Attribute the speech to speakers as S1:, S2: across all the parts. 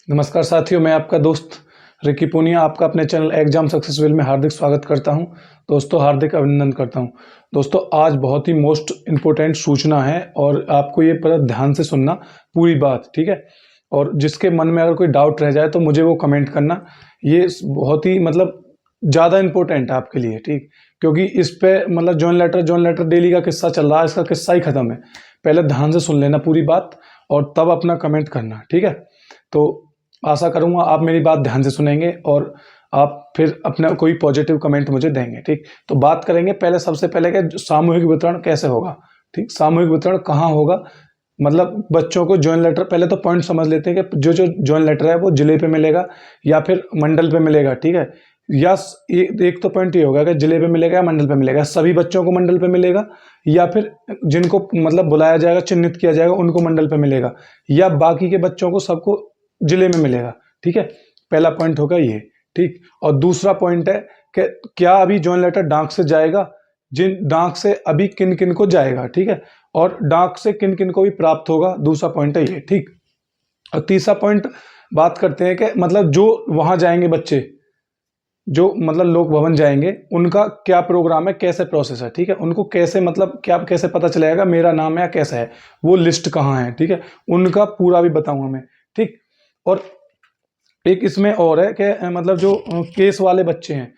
S1: नमस्कार साथियों, मैं आपका दोस्त रिकी पूनिया आपका अपने चैनल एग्जाम सक्सेसफुल में हार्दिक स्वागत करता हूं। दोस्तों, हार्दिक अभिनंदन करता हूं। दोस्तों, आज बहुत ही मोस्ट इम्पोर्टेंट सूचना है और आपको ये पर ध्यान से सुनना पूरी बात, ठीक है। और जिसके मन में अगर कोई डाउट रह जाए तो मुझे वो कमेंट करना। ये बहुत ही ज़्यादा इम्पोर्टेंट है आपके लिए, ठीक। क्योंकि इस पे जॉइन लेटर डेली का किस्सा चल रहा है, इसका किस्सा ही खत्म है। पहले ध्यान से सुन लेना पूरी बात और तब अपना कमेंट करना, ठीक है। तो आशा करूंगा आप मेरी बात ध्यान से सुनेंगे और आप फिर अपना कोई पॉजिटिव कमेंट मुझे देंगे, ठीक। तो बात करेंगे पहले, सबसे पहले कि सामूहिक वितरण कैसे होगा, ठीक। सामूहिक वितरण कहाँ होगा, मतलब बच्चों को जॉइन लेटर, पहले तो पॉइंट समझ लेते हैं कि जो जो जॉइन लेटर है वो जिले पे मिलेगा या फिर मंडल पे मिलेगा, ठीक है। या एक तो पॉइंट ये होगा कि जिले पे मिलेगा या मंडल पे मिलेगा, सभी बच्चों को मंडल पे मिलेगा या फिर जिनको बुलाया जाएगा, चिन्हित किया जाएगा, उनको मंडल पे मिलेगा, या बाकी के बच्चों को सबको जिले में मिलेगा, ठीक है। पहला पॉइंट होगा ये, ठीक। और दूसरा पॉइंट है कि क्या अभी जॉइन लेटर डाक से जाएगा, जिन डाक से अभी किन किन को जाएगा, ठीक है। और डाक से किन किन को भी प्राप्त होगा, दूसरा पॉइंट है ये, ठीक। और तीसरा पॉइंट बात करते हैं कि जो वहां जाएंगे बच्चे, जो लोक भवन जाएंगे, उनका क्या प्रोग्राम है, कैसे प्रोसेस है, ठीक है। उनको कैसे क्या कैसे पता चलेगा मेरा नाम है या कैसा है, वो लिस्ट कहाँ है, ठीक है। उनका पूरा भी बताऊंगा मैं, ठीक। और एक इसमें और है कि जो केस वाले बच्चे हैं,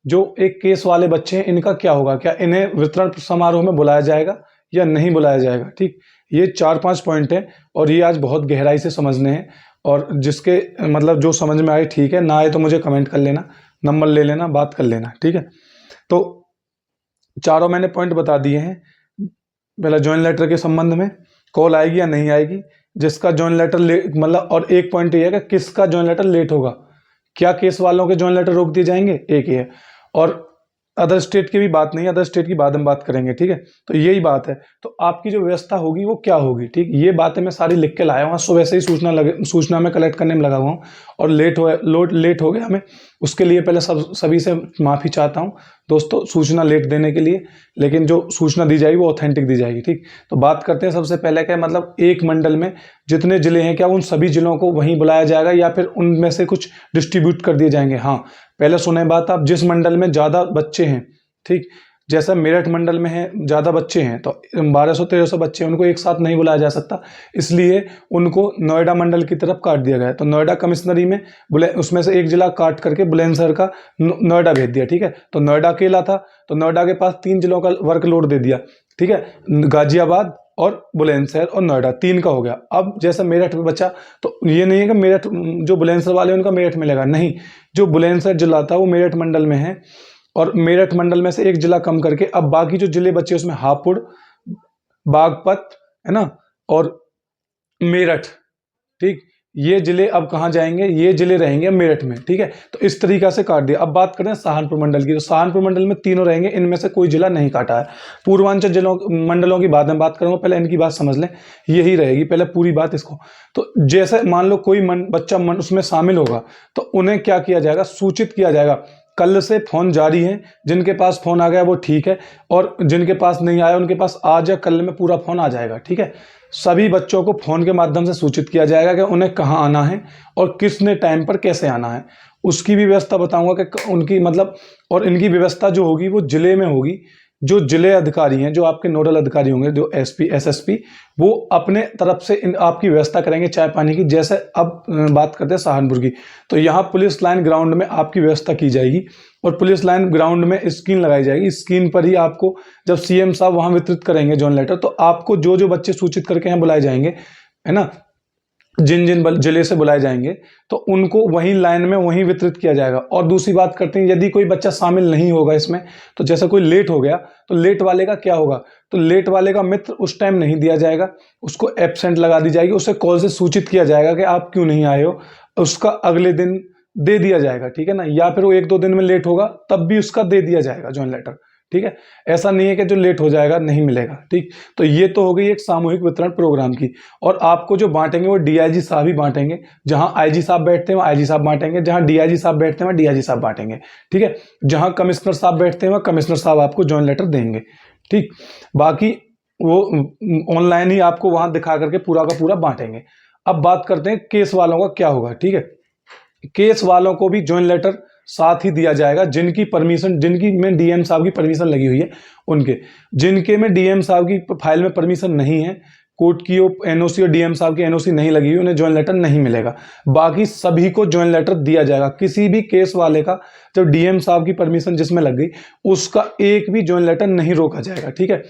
S1: जो एक केस वाले बच्चे हैं, इनका क्या होगा, क्या इन्हें वितरण समारोह में बुलाया जाएगा या नहीं बुलाया जाएगा, ठीक। ये 4-5 पॉइंट हैं और ये आज बहुत गहराई से समझने हैं। और जिसके जो समझ में आए ठीक है, ना आए तो मुझे कमेंट कर लेना, नंबर ले लेना, बात कर लेना, ठीक है। तो चारों मैंने पॉइंट बता दिए हैं। पहला जॉइन लेटर के संबंध में कॉल आएगी या नहीं आएगी, जिसका जॉइन लेटर और एक पॉइंट ये है कि किसका जॉइन लेटर लेट होगा, क्या केस वालों के जॉइन लेटर रोक दिए जाएंगे, एक ही है। और अदर स्टेट की भी बात नहीं है, अदर स्टेट की बाद हम बात करेंगे, ठीक है। तो यही बात है। तो आपकी जो व्यवस्था होगी वो क्या होगी, ठीक। ये बातें मैं सारी लिख के लाया हूँ, सुबह से ही सूचना में कलेक्ट करने में लगा हुआ हूँ और लेट हो गया हमें, उसके लिए पहले सभी से माफ़ी चाहता हूँ दोस्तों, सूचना लेट देने के लिए। लेकिन जो सूचना दी जाएगी वो ऑथेंटिक दी जाएगी, ठीक। तो बात करते हैं सबसे पहले क्या एक मंडल में जितने जिले हैं, क्या उन सभी जिलों को वहीं बुलाया जाएगा या फिर उनमें से कुछ डिस्ट्रीब्यूट कर दिए जाएंगे। हाँ, पहले सुने बात आप, जिस मंडल में ज़्यादा बच्चे हैं, ठीक। जैसा मेरठ मंडल में है, ज़्यादा बच्चे हैं तो 1200-1300 बच्चे हैं, उनको एक साथ नहीं बुलाया जा सकता, इसलिए उनको नोएडा मंडल की तरफ काट दिया गया। तो नोएडा कमिश्नरी में उसमें से एक जिला काट करके बुलंदशहर का नोएडा भेज दिया, ठीक है। तो नोएडा अकेला था, तो नोएडा के पास 3 जिलों का वर्कलोड दे दिया, ठीक है। गाजियाबाद और बुलंदशहर और नोएडा 3 का हो गया। अब जैसा मेरठ में बचा, तो ये नहीं है कि मेरठ जो बुलंदशहर वाले उनका मेरठ मिलेगा, नहीं। जो बुलंदशहर जिला था वो मेरठ मंडल में है और मेरठ मंडल में से एक जिला कम करके अब बाकी जो जिले बचे उसमें हापुड़, बागपत, है ना, और मेरठ, ठीक। ये जिले अब कहाँ जाएंगे, ये जिले रहेंगे मेरठ में, ठीक है। तो इस तरीका से काट दिया। अब बात करें सहारनपुर मंडल की, तो सहारनपुर मंडल में तीनों रहेंगे, इनमें से कोई जिला नहीं काटा है। पूर्वांचल जिलों मंडलों की बाद में बात करूंगा, पहले इनकी बात समझ लें, यही रहेगी पहले पूरी बात इसको। तो जैसे मान लो कोई बच्चा उसमें शामिल होगा तो उन्हें क्या किया जाएगा, सूचित किया जाएगा। कल से फोन जारी है, जिनके पास फोन आ गया वो ठीक है, और जिनके पास नहीं आया उनके पास आज या कल में पूरा फोन आ जाएगा, ठीक है। सभी बच्चों को फोन के माध्यम से सूचित किया जाएगा कि उन्हें कहाँ आना है और किसने टाइम पर कैसे आना है। उसकी भी व्यवस्था बताऊंगा कि उनकी और इनकी व्यवस्था जो होगी वो जिले में होगी। जो जिले अधिकारी हैं, जो आपके नोडल अधिकारी होंगे, जो एसपी एसएसपी, वो अपने तरफ से आपकी व्यवस्था करेंगे चाय पानी की। जैसे अब बात करते हैं सहारनपुर की, तो यहाँ पुलिस लाइन ग्राउंड में आपकी व्यवस्था की जाएगी और पुलिस लाइन ग्राउंड में स्क्रीन लगाई जाएगी। स्क्रीन पर ही आपको जब सीएम साहब वहाँ वितरित करेंगे जॉइन लेटर, तो आपको जो जो बच्चे सूचित करके यहाँ बुलाए जाएंगे, है ना, जिन जिन जिले से बुलाए जाएंगे, तो उनको वहीं लाइन में वहीं वितरित किया जाएगा। और दूसरी बात करते हैं, यदि कोई बच्चा शामिल नहीं होगा इसमें, तो जैसे कोई लेट हो गया तो लेट वाले का क्या होगा, तो लेट वाले का मित्र उस टाइम नहीं दिया जाएगा, उसको एब्सेंट लगा दी जाएगी, उसे कॉल से सूचित किया जाएगा कि आप क्यों नहीं आए हो, उसका अगले दिन दे दिया जाएगा, ठीक है ना। या फिर वो 1-2 दिन में लेट होगा तब भी उसका दे दिया जाएगा जॉइन लेटर, ठीक है। ऐसा नहीं है कि जो लेट हो जाएगा नहीं मिलेगा, ठीक। तो ये तो हो गई एक सामूहिक वितरण प्रोग्राम की। और आपको जो बांटेंगे वो डीआईजी साहब ही बांटेंगे, जहां आईजी साहब बैठते हैं वहां आईजी साहब बांटेंगे, जहां डीआईजी साहब बैठते हैं वहां डीआईजी साहब बांटेंगे, ठीक है। जहां कमिश्नर साहब बैठते हैं वहां कमिश्नर साहब आपको जॉइन लेटर देंगे, ठीक। बाकी वो ऑनलाइन ही आपको वहां दिखा करके पूरा का पूरा बांटेंगे। अब बात करते हैं केस वालों का क्या होगा। ठीक है, केस वालों को भी ज्वाइन लेटर साथ ही दिया जाएगा, जिनकी परमिशन, जिनकी में डीएम साहब की परमिशन लगी हुई है उनके। जिनके में डीएम साहब की फाइल में परमिशन नहीं है, कोर्ट की एनओसी और डीएम साहब की एनओसी नहीं लगी हुई, उन्हें ज्वाइन लेटर नहीं मिलेगा। बाकी सभी को ज्वाइन लेटर दिया जाएगा। किसी भी केस वाले का जब डीएम साहब की परमिशन जिसमें लग गई, उसका एक भी ज्वाइन लेटर नहीं रोका जाएगा। ठीक है,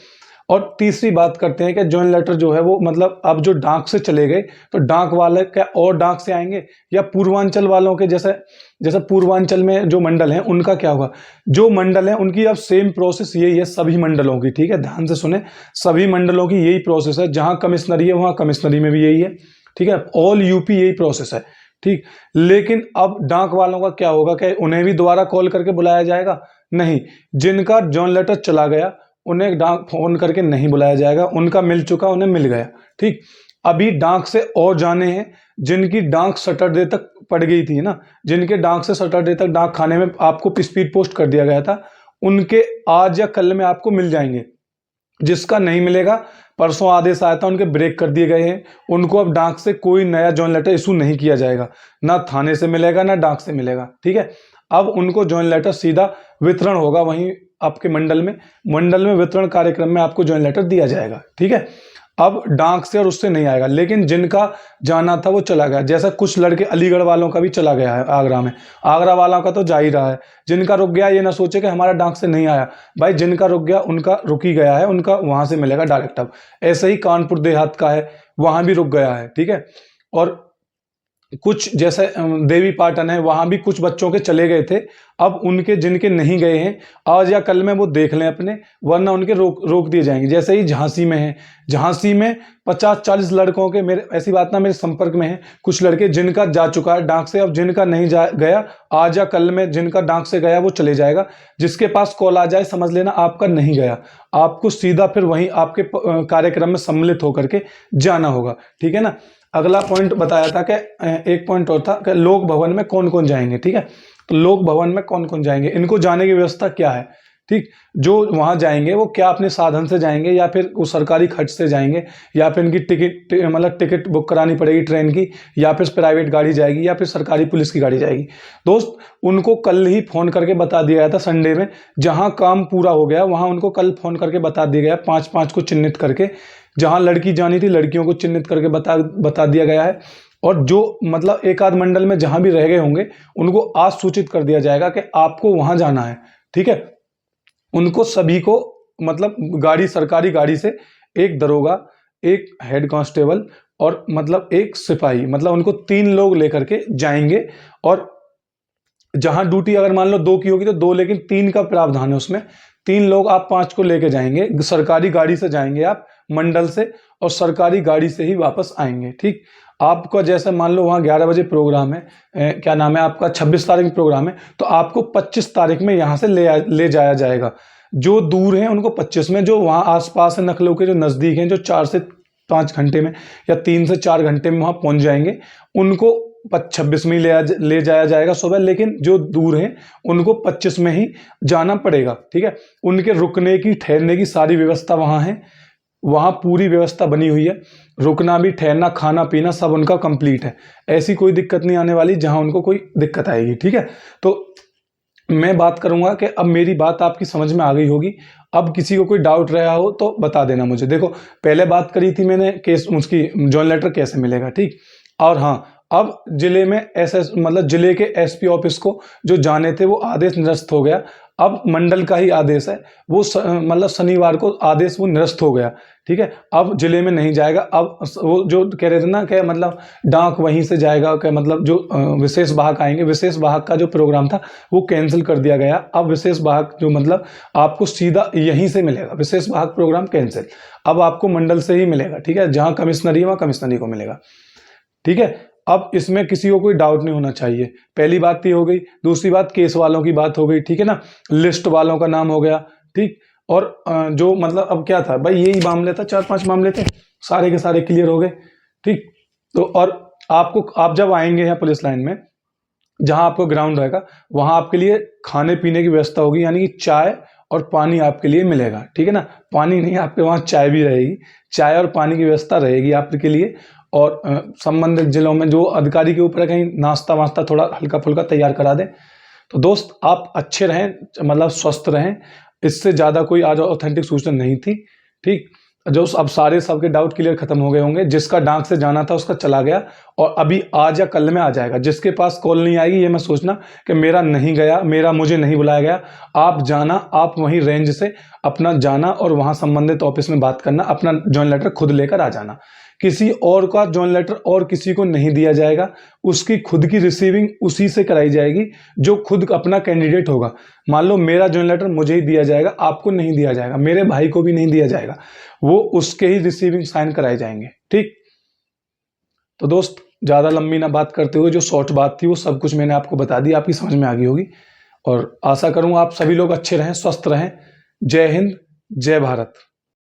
S1: और तीसरी बात करते हैं कि ज्वाइन लेटर जो है वो मतलब अब जो डाक से चले गए, तो डाक वाले क्या और डाक से आएंगे, या पूर्वांचल वालों के जैसे जैसे पूर्वांचल में जो मंडल हैं उनका क्या होगा। जो मंडल हैं उनकी अब सेम प्रोसेस यही है सभी मंडलों की। ठीक है, ध्यान से सुने, सभी मंडलों की यही प्रोसेस है। जहां कमिश्नरी है वहां कमिश्नरी में भी यही है। ठीक है, ऑल यूपी यही प्रोसेस है। ठीक, लेकिन अब डाक वालों का क्या होगा कि उन्हें भी दोबारा कॉल करके बुलाया जाएगा? नहीं, जिनका ज्वाइन लेटर चला गया उन्हें डाक फोन करके नहीं बुलाया जाएगा, उनका मिल चुका, उन्हें मिल गया। ठीक, अभी डाक से और जाने हैं जिनकी डाक सैटरडे तक पड़ गई थी ना, जिनके डाक से सैटरडे तक डाक खाने में आपको स्पीड पोस्ट कर दिया गया था, उनके आज या कल में आपको मिल जाएंगे। जिसका नहीं मिलेगा, परसों आदेश आया था, उनके ब्रेक कर दिए गए हैं। उनको अब डाक से कोई नया ज्वाइन लेटर इशू नहीं किया जाएगा, ना थाने से मिलेगा ना डाक से मिलेगा। ठीक है, अब उनको ज्वाइन लेटर सीधा वितरण होगा वहीं आपके मंडल में वितरण कार्यक्रम में आपको ज्वाइन लेटर दिया जाएगा। ठीक है, अब डाक से और उससे नहीं आएगा। लेकिन जिनका जाना था वो चला गया, जैसा कुछ लड़के अलीगढ़ वालों का भी चला गया है आगरा में, आगरा वालों का तो जा ही रहा है। जिनका रुक गया ये ना सोचे कि हमारा डाक से नहीं आया, भाई जिनका रुक गया उनका रुक ही गया है, उनका वहां से मिलेगा डायरेक्ट। अब ऐसे ही कानपुर देहात का है, वहां भी रुक गया है। ठीक है, और कुछ जैसे देवी पाटन है, वहां भी कुछ बच्चों के चले गए थे। अब उनके जिनके नहीं गए हैं आज या कल में वो देख लें अपने, वरना उनके रोक दिए जाएंगे। जैसे ही झांसी में है, झांसी में 50-40 लड़कों के, मेरे ऐसी बात ना, मेरे संपर्क में है कुछ लड़के जिनका जा चुका है डाक से। अब जिनका नहीं गया आज या कल में, जिनका डाक से गया वो चले जाएगा। जिसके पास कॉल आ जाए समझ लेना आपका नहीं गया, आपको सीधा फिर वहीं आपके कार्यक्रम में सम्मिलित होकर के जाना होगा। ठीक है ना। अगला पॉइंट बताया था कि एक पॉइंट और था कि लोक भवन में कौन कौन जाएंगे। ठीक है, तो लोक भवन में कौन कौन जाएंगे, इनको जाने की व्यवस्था क्या है। ठीक, जो वहां जाएंगे वो क्या अपने साधन से जाएंगे, या फिर वो सरकारी खर्च से जाएंगे, या फिर इनकी टिकट बुक करानी पड़ेगी ट्रेन की, या फिर प्राइवेट गाड़ी जाएगी, या फिर सरकारी पुलिस की गाड़ी जाएगी। दोस्त, उनको कल ही फोन करके बता दिया गया था संडे में, जहां काम पूरा हो गया वहां उनको कल फोन करके बता दिया गया, 5-5 को चिन्हित करके। जहां लड़की जानी थी लड़कियों को चिन्हित करके बता दिया गया है। और जो मतलब एक आध मंडल में जहां भी रह गए होंगे उनको आज सूचित कर दिया जाएगा कि आपको वहां जाना है। ठीक है, उनको सभी को मतलब गाड़ी, सरकारी गाड़ी से एक दरोगा, एक हेड कांस्टेबल और मतलब एक सिपाही, मतलब उनको 3 लोग लेकर के जाएंगे। और जहां ड्यूटी अगर मान लो 2 की होगी तो 2, लेकिन 3 का प्रावधान है उसमें। 3 लोग आप 5 को लेके जाएंगे, सरकारी गाड़ी से जाएंगे आप मंडल से, और सरकारी गाड़ी से ही वापस आएंगे। ठीक, आपका जैसे मान लो वहाँ 11 बजे प्रोग्राम है, क्या नाम है आपका, 26 तारीख में प्रोग्राम है, तो आपको 25 तारीख में यहाँ से ले जाया जाएगा। जो दूर हैं उनको 25 में, जो वहाँ आसपास है नखलों के जो नज़दीक हैं, जो 4 से 5 घंटे में या 3 से 4 घंटे में वहाँ पहुँच जाएंगे, उनको 26 में ही ले जाया जाएगा सुबह। लेकिन जो दूर हैं उनको 25 में ही जाना पड़ेगा। ठीक है, उनके रुकने की, ठहरने की सारी व्यवस्था वहाँ है, वहाँ पूरी व्यवस्था बनी हुई है। रुकना भी, ठहरना, खाना पीना सब उनका कंप्लीट है। ऐसी कोई दिक्कत नहीं आने वाली जहाँ उनको कोई दिक्कत आएगी। ठीक है, तो मैं बात करूंगा कि अब मेरी बात आपकी समझ में आ गई होगी। अब किसी को कोई डाउट रहा हो तो बता देना मुझे। देखो, पहले बात करी थी मैंने केस उसकी, ज्वाइन लेटर कैसे मिलेगा। ठीक, और हाँ, अब जिले में मतलब जिले के एसपी ऑफिस को जो जाने थे वो आदेश निरस्त हो गया। अब मंडल का ही आदेश है, वो मतलब शनिवार को आदेश वो निरस्त हो गया। ठीक है, अब जिले में नहीं जाएगा। अब वो जो कह रहे थे ना कि मतलब डाक वहीं से जाएगा, कि मतलब जो विशेष वाहक आएंगे, विशेष वाहक का जो प्रोग्राम था वो कैंसिल कर दिया गया। अब विशेष वाहक जो मतलब आपको सीधा यहीं से मिलेगा, विशेष वाहक प्रोग्राम कैंसिल, अब आपको मंडल से ही मिलेगा। ठीक है, जहाँ कमिश्नरी है वहाँ कमिश्नरी को मिलेगा। ठीक है, अब इसमें किसी को कोई डाउट नहीं होना चाहिए। पहली बात ये हो गई। दूसरी बात, केस वालों की बात हो गई। ठीक है ना, लिस्ट वालों का नाम हो गया। ठीक, और जो मतलब अब क्या था भाई, यही मामले था, 4-5 मामले थे, सारे के सारे क्लियर हो गए। ठीक, तो और आप जब आएंगे यहाँ पुलिस लाइन में, जहां आपको ग्राउंड रहेगा, वहां आपके लिए खाने पीने की व्यवस्था होगी, यानी कि चाय और पानी आपके लिए मिलेगा। ठीक है ना, पानी नहीं, आपके वहाँ चाय भी रहेगी, चाय और पानी की व्यवस्था रहेगी आपके लिए। और संबंधित जिलों में जो अधिकारी के ऊपर है, कहीं नाश्ता वास्ता थोड़ा हल्का फुल्का तैयार करा दें। तो दोस्त आप अच्छे रहें, मतलब स्वस्थ रहें, इससे ज़्यादा कोई आज ऑथेंटिक सूचना नहीं थी। ठीक, जो अब सारे सबके डाउट क्लियर खत्म हो गए होंगे। जिसका डाक से जाना था उसका चला गया, और अभी आज या कल में आ जाएगा। जिसके पास कॉल नहीं आएगी, ये मैं सोचना कि मेरा नहीं गया, मुझे नहीं बुलाया गया। आप जाना, आप वहीं रेंज से अपना जाना और वहां संबंधित ऑफिस में बात करना, अपना जॉइन लेटर खुद लेकर आ जाना। किसी और का जॉइन लेटर और किसी को नहीं दिया जाएगा, उसकी खुद की रिसीविंग उसी से कराई जाएगी जो खुद अपना कैंडिडेट होगा। मान लो मेरा जॉइन लेटर मुझे ही दिया जाएगा, आपको नहीं दिया जाएगा, मेरे भाई को भी नहीं दिया जाएगा, वो उसके ही रिसीविंग साइन कराए जाएंगे। ठीक, तो दोस्त ज़्यादा लंबी ना बात करते हुए, जो शॉर्ट बात थी वो सब कुछ मैंने आपको बता दी, आपकी समझ में आ गई होगी। और आशा करूँगा आप सभी लोग अच्छे रहें, स्वस्थ रहें। जय हिंद, जय भारत।